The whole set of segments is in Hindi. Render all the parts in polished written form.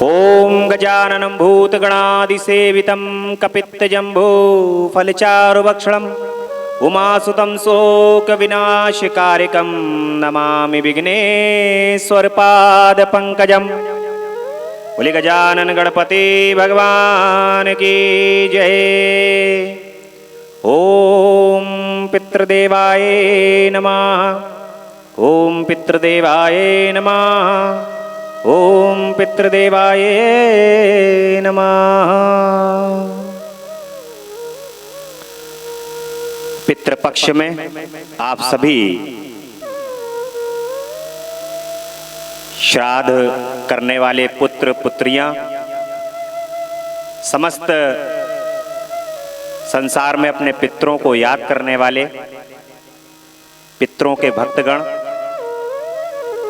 ओम गजाननं भूतगणादिसेवितं कपित्तजम्बूफलचारुभक्षणम् उमासुतं शोकविनाशकारिकं नमामि विघ्नेश्वरपादपङ्कजम्। बोले गजानन गणपति भगवान की जय। ओम पितृदेवाय नमः। ओम पितृदेवाय नमः। ओम पितृदेवाय नमः। पितृपक्ष में आप सभी श्राद्ध करने वाले पुत्र पुत्रियां, समस्त संसार में अपने पितरों को याद करने वाले पितरों के भक्तगण,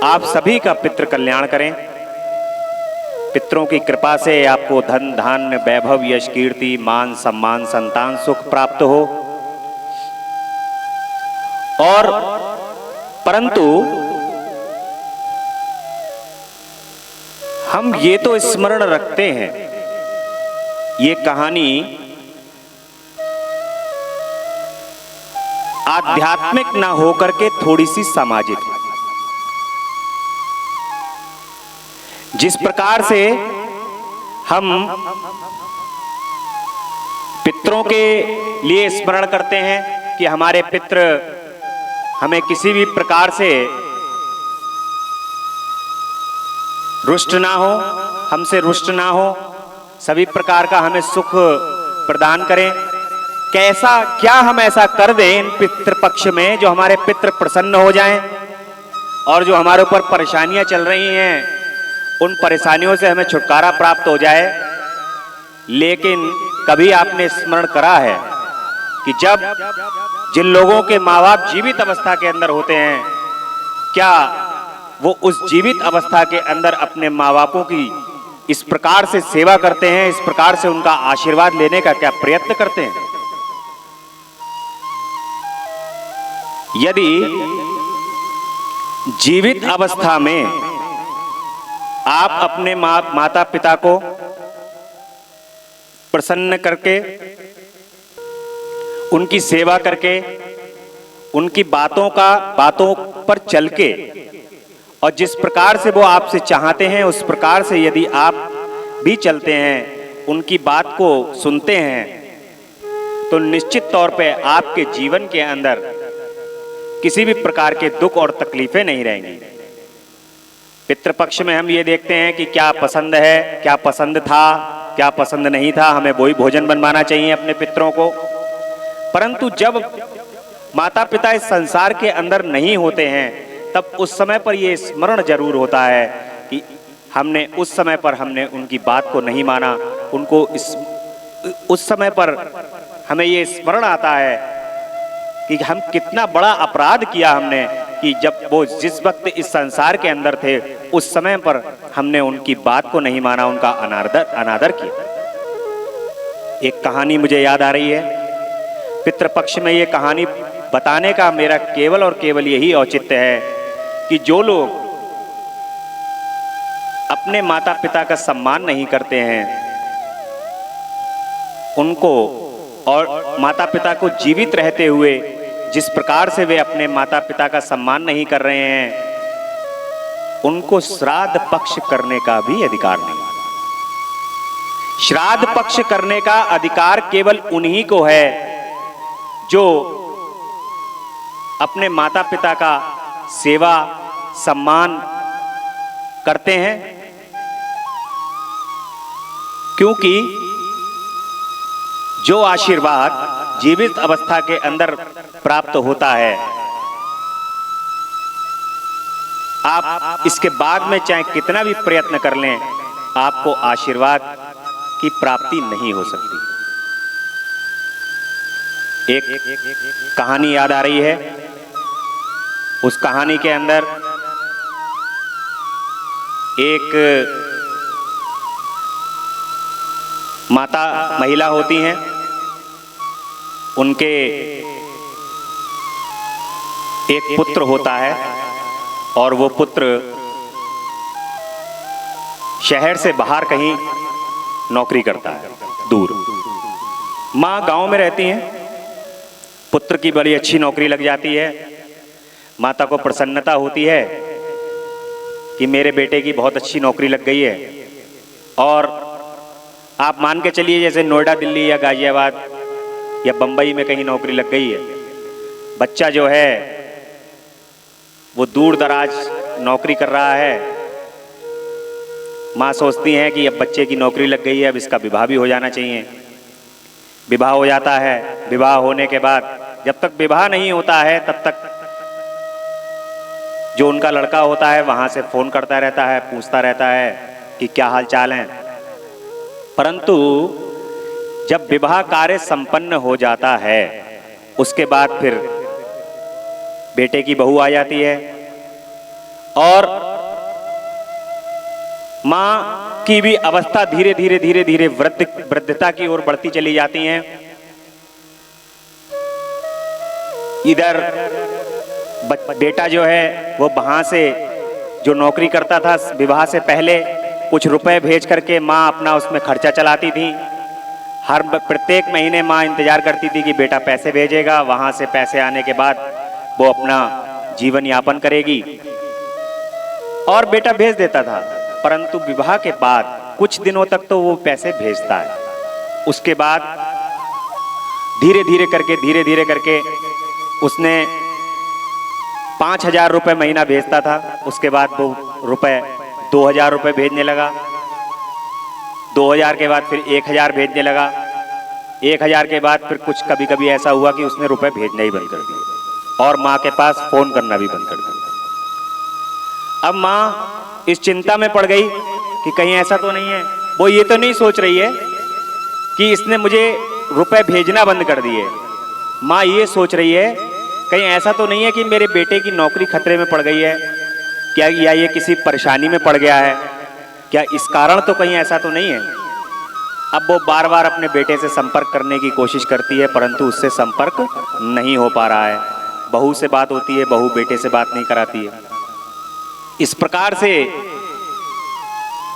आप सभी का पितृ कल्याण करें। पितरों की कृपा से आपको धन धान्य वैभव यश कीर्ति मान सम्मान संतान सुख प्राप्त हो। और परंतु हम ये तो स्मरण रखते हैं, ये कहानी आध्यात्मिक ना होकर के थोड़ी सी सामाजिक है। जिस प्रकार से हम पितरों के लिए स्मरण करते हैं कि हमारे पितृ हमें किसी भी प्रकार से रुष्ट ना हो, हमसे रुष्ट ना हो, सभी प्रकार का हमें सुख प्रदान करें। कैसा क्या हम ऐसा कर दें इन पितृपक्ष में जो हमारे पितृ प्रसन्न हो जाएं और जो हमारे ऊपर परेशानियां चल रही हैं उन परेशानियों से हमें छुटकारा प्राप्त हो जाए। लेकिन कभी आपने स्मरण करा है कि जब जिन लोगों के माँ बाप जीवित अवस्था के अंदर होते हैं, क्या वो उस जीवित अवस्था के अंदर अपने माँ बापों की इस प्रकार से सेवा करते हैं, इस प्रकार से उनका आशीर्वाद लेने का क्या प्रयत्न करते हैं? यदि जीवित अवस्था में आप अपने माता पिता को प्रसन्न करके, उनकी सेवा करके, उनकी बातों पर चल के और जिस प्रकार से वो आपसे चाहते हैं उस प्रकार से यदि आप भी चलते हैं, उनकी बात को सुनते हैं, तो निश्चित तौर पे आपके जीवन के अंदर किसी भी प्रकार के दुख और तकलीफें नहीं रहेंगी। पितृपक्ष में हम ये देखते हैं कि क्या पसंद है, क्या पसंद था, क्या पसंद नहीं था, हमें वही भोजन बनवाना चाहिए अपने पितरों को। परंतु जब माता पिता इस संसार के अंदर नहीं होते हैं तब उस समय पर यह स्मरण जरूर होता है कि हमने उस समय पर हमने उनकी बात को नहीं माना। उनको उस समय पर हमें ये स्मरण आता है कि हम कितना बड़ा अपराध किया हमने कि जब वो जिस वक्त इस संसार के अंदर थे उस समय पर हमने उनकी बात को नहीं माना, उनका अनादर किया। एक कहानी मुझे याद आ रही है पितृपक्ष में। ये कहानी बताने का मेरा केवल और केवल यही औचित्य है कि जो लोग अपने माता पिता का सम्मान नहीं करते हैं उनको, और माता पिता को जीवित रहते हुए जिस प्रकार से वे अपने माता पिता का सम्मान नहीं कर रहे हैं, उनको श्राद्ध पक्ष करने का भी अधिकार नहीं। श्राद्ध पक्ष करने का अधिकार केवल उन्हीं को है जो अपने माता पिता का सेवा सम्मान करते हैं। क्योंकि जो आशीर्वाद जीवित अवस्था के अंदर प्राप्त होता है, आप इसके बाद में चाहे कितना भी प्रयत्न कर लें, आपको आशीर्वाद की प्राप्ति नहीं हो सकती। एक कहानी याद आ रही है। उस कहानी के अंदर एक माता महिला होती हैं, उनके एक पुत्र होता है और वो पुत्र शहर से बाहर कहीं नौकरी करता है, दूर। माँ गांव में रहती हैं, पुत्र की बड़ी अच्छी नौकरी लग जाती है। माता को प्रसन्नता होती है कि मेरे बेटे की बहुत अच्छी नौकरी लग गई है। और आप मान के चलिए जैसे नोएडा, दिल्ली या गाजियाबाद या बम्बई में कहीं नौकरी लग गई है, बच्चा जो है वो दूर दराज नौकरी कर रहा है। माँ सोचती हैं कि अब बच्चे की नौकरी लग गई है, अब इसका विवाह भी हो जाना चाहिए। विवाह हो जाता है। विवाह होने के बाद जब तक विवाह नहीं होता है तब तक जो उनका लड़का होता है वहां से फोन करता रहता है, पूछता रहता है कि क्या हाल चाल है। परंतु जब विवाह कार्य संपन्न हो जाता है उसके बाद फिर बेटे की बहू आ जाती है और मां की भी अवस्था धीरे धीरे धीरे धीरे वृद्धता की ओर बढ़ती चली जाती हैं। इधर बेटा जो है वो वहां से जो नौकरी करता था विवाह से पहले कुछ रुपए भेज करके माँ अपना उसमें खर्चा चलाती थी। हर प्रत्येक महीने माँ इंतजार करती थी कि बेटा पैसे भेजेगा, वहां से पैसे आने के बाद वो अपना जीवन यापन करेगी और बेटा भेज देता था। परंतु विवाह के बाद कुछ दिनों तक तो वो पैसे भेजता है, उसके बाद धीरे धीरे करके उसने 5,000 रुपये महीना भेजता था, उसके बाद वो रुपए 2,000 रुपये भेजने लगा। 2,000 के बाद फिर 1,000 भेजने लगा। 1,000 के बाद फिर कुछ कभी कभी ऐसा हुआ कि उसने रुपए भेजना ही बंद कर दिए और माँ के पास फोन करना भी बंद कर दिया। अब माँ इस चिंता में पड़ गई कि कहीं ऐसा तो नहीं है, वो ये तो नहीं सोच रही है कि इसने मुझे रुपए भेजना बंद कर दिए। माँ ये सोच रही है कहीं ऐसा तो नहीं है कि मेरे बेटे की नौकरी खतरे में पड़ गई है क्या, या ये किसी परेशानी में पड़ गया है क्या, इस कारण तो कहीं ऐसा तो नहीं है। अब वो बार बार अपने बेटे से संपर्क करने की कोशिश करती है परंतु उससे संपर्क नहीं हो पा रहा है। बहू से बात होती है, बहू बेटे से बात नहीं कराती है। इस प्रकार से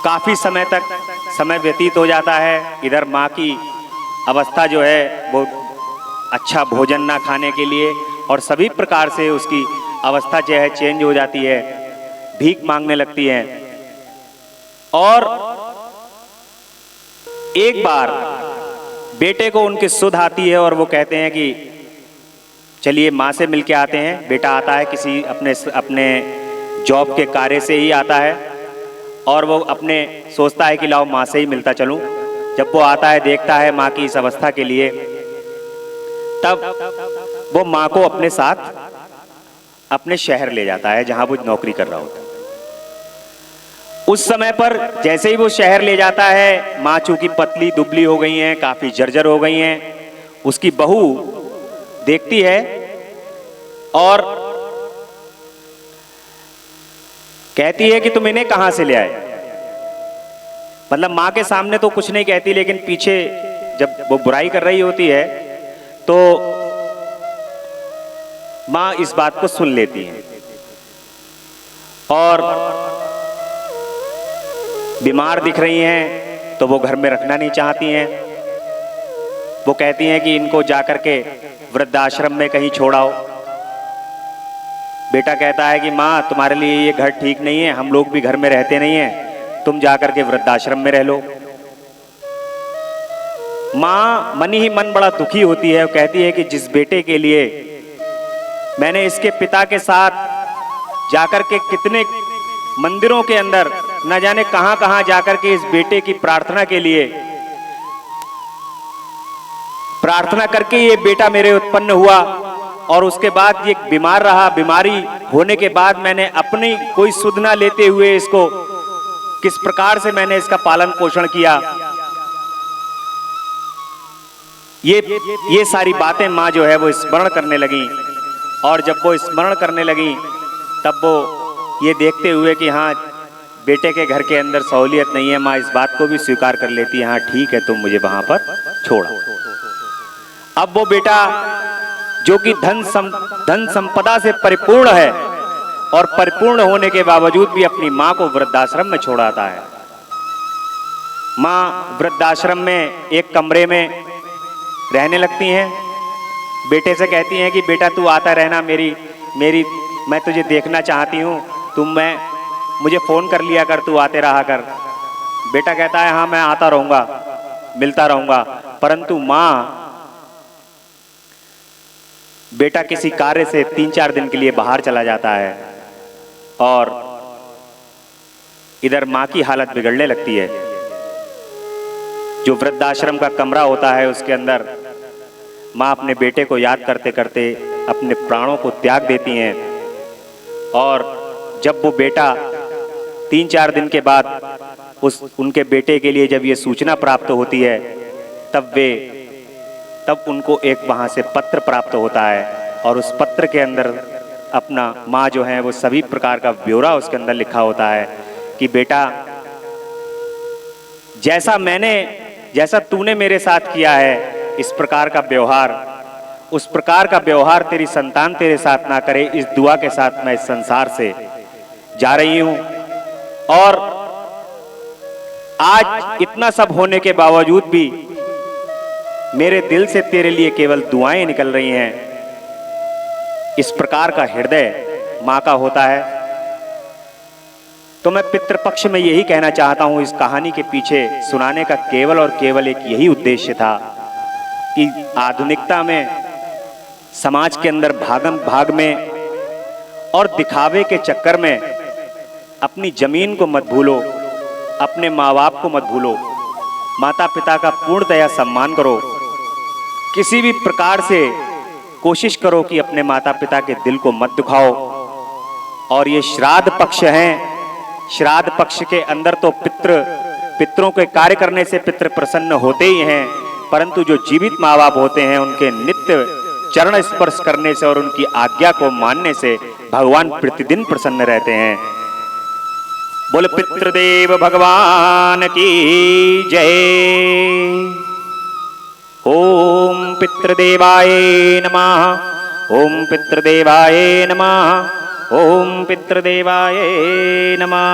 काफी समय तक समय व्यतीत हो जाता है। इधर माँ की अवस्था जो है वो अच्छा भोजन ना खाने के लिए और सभी प्रकार से उसकी अवस्था जो है चेंज हो जाती है, भीख मांगने लगती है। और एक बार बेटे को उनकी सुध आती है और वो कहते हैं कि चलिए माँ से मिलके आते हैं। बेटा आता है किसी अपने जॉब के कार्य से ही आता है और वो अपने सोचता है कि लाओ माँ से ही मिलता चलूं। जब वो आता है देखता है माँ की इस अवस्था के लिए, तब वो माँ को अपने साथ अपने शहर ले जाता है जहां वो नौकरी कर रहा होता है। उस समय पर जैसे ही वो शहर ले जाता है, माँ चूंकि पतली दुबली हो गई हैं, काफी जर्जर हो गई हैं, उसकी बहू देखती है और कहती है कि तुम इन्हें कहां से ले आए। मतलब माँ के सामने तो कुछ नहीं कहती लेकिन पीछे जब वो बुराई कर रही होती है तो माँ इस बात को सुन लेती है और बीमार दिख रही हैं तो वो घर में रखना नहीं चाहती हैं। वो कहती हैं कि इनको जाकर के वृद्धाश्रम में कहीं छोड़ाओ। बेटा कहता है कि माँ तुम्हारे लिए ये घर ठीक नहीं है, हम लोग भी घर में रहते नहीं हैं, तुम जाकर के वृद्धाश्रम में रह लो। माँ मन ही मन बड़ा दुखी होती है और कहती है कि जिस बेटे के लिए मैंने इसके पिता के साथ जाकर के कितने मंदिरों के अंदर न जाने कहां कहां जाकर के इस बेटे की प्रार्थना के लिए प्रार्थना करके ये बेटा मेरे उत्पन्न हुआ और उसके बाद ये बीमार रहा, बीमारी होने के बाद मैंने अपनी कोई सुध ना लेते हुए इसको किस प्रकार से मैंने इसका पालन पोषण किया। ये सारी बातें माँ जो है वो स्मरण करने लगी और जब वो स्मरण करने लगी तब वो ये देखते हुए कि हाँ बेटे के घर के अंदर सहूलियत नहीं है, माँ इस बात को भी स्वीकार कर लेती है, हाँ ठीक है तुम मुझे वहां पर छोड़ो। अब वो बेटा जो कि धन संपदा से परिपूर्ण है और परिपूर्ण होने के बावजूद भी अपनी माँ को वृद्धाश्रम में छोड़ाता है। माँ वृद्धाश्रम में एक कमरे में रहने लगती हैं। बेटे से कहती हैं कि बेटा तू आता रहना, मेरी मैं तुझे देखना चाहती हूँ, मुझे फ़ोन कर लिया कर, तू आते रहा कर। बेटा कहता है हाँ मैं आता रहूँगा, मिलता रहूँगा। परंतु माँ, बेटा किसी कार्य से 3-4 दिन के लिए बाहर चला जाता है और इधर माँ की हालत बिगड़ने लगती है। जो वृद्धाश्रम का कमरा होता है उसके अंदर माँ अपने बेटे को याद करते करते अपने प्राणों को त्याग देती हैं। और जब वो बेटा 3-4 दिन के बाद उनके बेटे के लिए जब ये सूचना प्राप्त होती है, तब उनको एक वहाँ से पत्र प्राप्त होता है और उस पत्र के अंदर अपना माँ जो है वो सभी प्रकार का ब्यौरा उसके अंदर लिखा होता है कि बेटा, जैसा तूने मेरे साथ किया है इस प्रकार का व्यवहार, उस प्रकार का व्यवहार तेरी संतान तेरे साथ ना करे, इस दुआ के साथ मैं इस संसार से जा रही हूँ। और आज इतना सब होने के बावजूद भी मेरे दिल से तेरे लिए केवल दुआएं निकल रही हैं। इस प्रकार का हृदय माँ का होता है। तो मैं पितृपक्ष में यही कहना चाहता हूं, इस कहानी के पीछे सुनाने का केवल और केवल एक यही उद्देश्य था कि आधुनिकता में, समाज के अंदर भागम भाग में और दिखावे के चक्कर में अपनी जमीन को मत भूलो, अपने माँ बाप को मत भूलो, माता पिता का पूर्णतया सम्मान करो। किसी भी प्रकार से कोशिश करो कि अपने माता पिता के दिल को मत दुखाओ। और ये श्राद्ध पक्ष हैं, श्राद्ध पक्ष के अंदर तो पितरों के कार्य करने से पितृ प्रसन्न होते ही हैं, परंतु जो जीवित माँ बाप होते हैं उनके नित्य चरण स्पर्श करने से और उनकी आज्ञा को मानने से भगवान प्रतिदिन प्रसन्न रहते हैं। बोल पितृदेव भगवान की जय। ओम पितृदेवाय नमः, ओम पितृदेवाय नमः, ओम पितृदेवाय नमः।